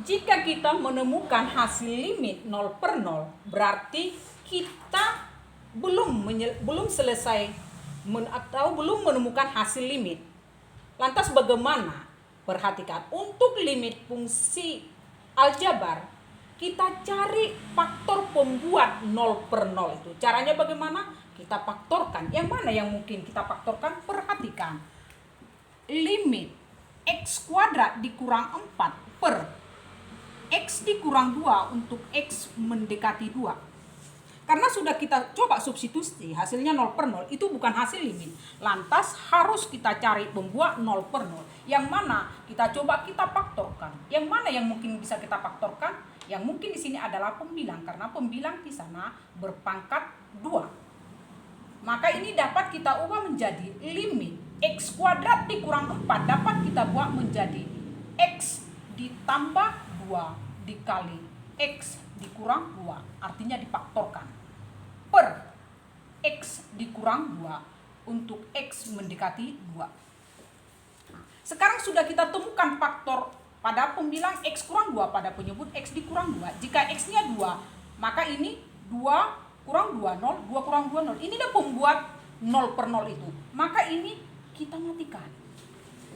Jika kita menemukan hasil limit 0 per 0, berarti kita belum selesai atau belum menemukan hasil limit. Lantas bagaimana? Perhatikan, untuk limit fungsi aljabar, kita cari faktor pembuat 0 per 0 itu. Caranya bagaimana? Kita faktorkan. Yang mana yang mungkin kita faktorkan? Perhatikan. Limit x kuadrat dikurang 4 per x dikurang 2 untuk x mendekati 2. Karena sudah kita coba substitusi, hasilnya 0 per 0, itu bukan hasil limit. Lantas harus kita cari pembuat 0 per 0. Yang mana kita coba kita faktorkan. Yang mana yang mungkin bisa kita faktorkan? Yang mungkin di sini adalah pembilang, karena pembilang di sana berpangkat 2. Maka ini dapat kita ubah menjadi limit x kuadrat dikurang 4 dapat kita buat menjadi x ditambah 2 dikali x dikurang 2, artinya difaktorkan, per x dikurang 2 untuk x mendekati 2. Sekarang sudah kita temukan faktor pada pembilang x kurang 2 pada penyebut x dikurang 2. Jika x-nya 2, maka ini 2 kurang 2, 0, 2 kurang 2, 0. Inilah pembuat 0 per 0 itu. Maka ini kita matikan.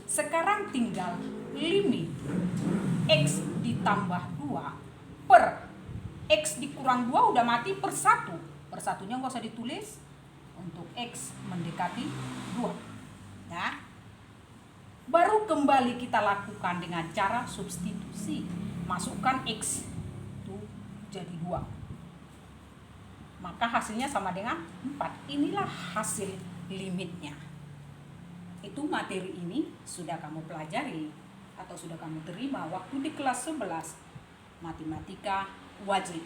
Sekarang tinggal limit x ditambah 2 per x dikurang 2 udah mati per 1. Per satunya nggak usah ditulis untuk x mendekati 2. Ya. Baru kembali kita lakukan dengan cara substitusi. Masukkan x itu jadi 2. Maka hasilnya sama dengan 4. Inilah hasil limitnya. Itu materi ini sudah kamu pelajari atau sudah kamu terima waktu di kelas 11 matematika wajib.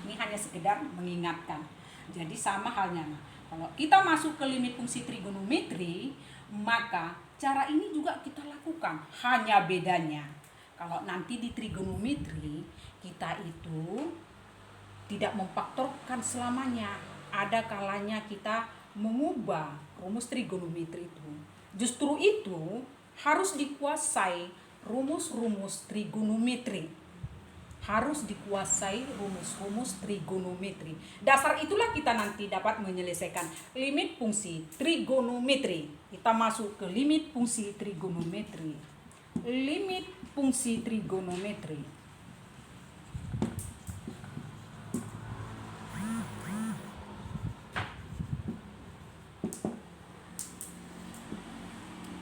Ini hanya sekedar mengingatkan. Jadi sama halnya, kalau kita masuk ke limit fungsi trigonometri, maka cara ini juga kita lakukan. Hanya bedanya, kalau nanti di trigonometri kita itu tidak memfaktorkan selamanya. Ada kalanya kita mengubah rumus trigonometri itu. Justru itu harus dikuasai rumus-rumus trigonometri. Harus dikuasai rumus-rumus trigonometri. Dasar itulah kita nanti dapat menyelesaikan limit fungsi trigonometri. Kita masuk ke limit fungsi trigonometri. Limit fungsi trigonometri.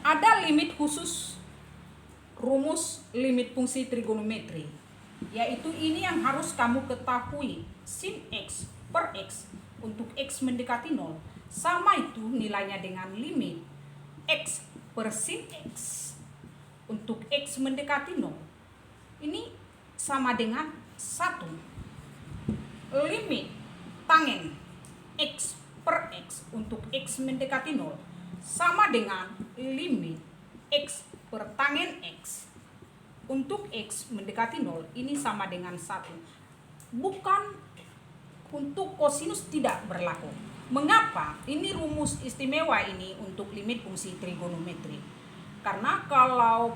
Ada limit khusus rumus limit fungsi trigonometri, yaitu ini yang harus kamu ketahui. Sin x per x untuk x mendekati 0 sama itu nilainya dengan limit x per sin x untuk x mendekati 0. Ini sama dengan 1. Limit tangen x per x untuk x mendekati 0 sama dengan limit x per tangen x untuk x mendekati 0. Ini sama dengan 1. Bukan untuk kosinus tidak berlaku. Mengapa? Ini rumus istimewa ini untuk limit fungsi trigonometri. Karena kalau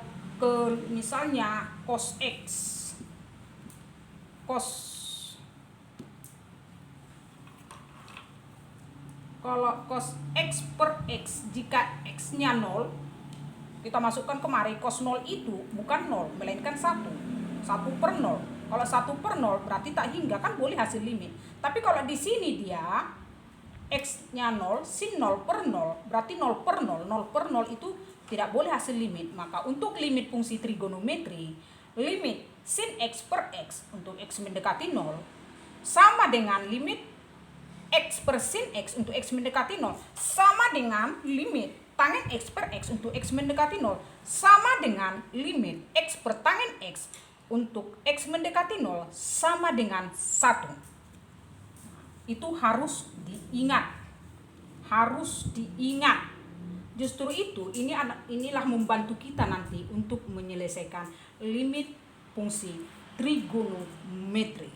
misalnya cos x, kalau cos x per x, jika x-nya 0, kita masukkan kemari, cos 0 itu bukan 0, melainkan 1. 1 per 0. Kalau 1 per 0 berarti tak hingga, kan boleh hasil limit. Tapi kalau di sini dia x-nya 0, sin 0 per 0, berarti 0 per 0. 0 per 0 itu tidak boleh hasil limit. Maka untuk limit fungsi trigonometri, limit sin x per x untuk x mendekati 0 sama dengan limit x per sin x untuk x mendekati 0 sama dengan limit tangen x per x untuk x mendekati 0 sama dengan limit x per tangen x untuk x mendekati 0 sama dengan 1. Itu harus diingat. Harus diingat. Justru itu inilah membantu kita nanti untuk menyelesaikan limit fungsi trigonometri.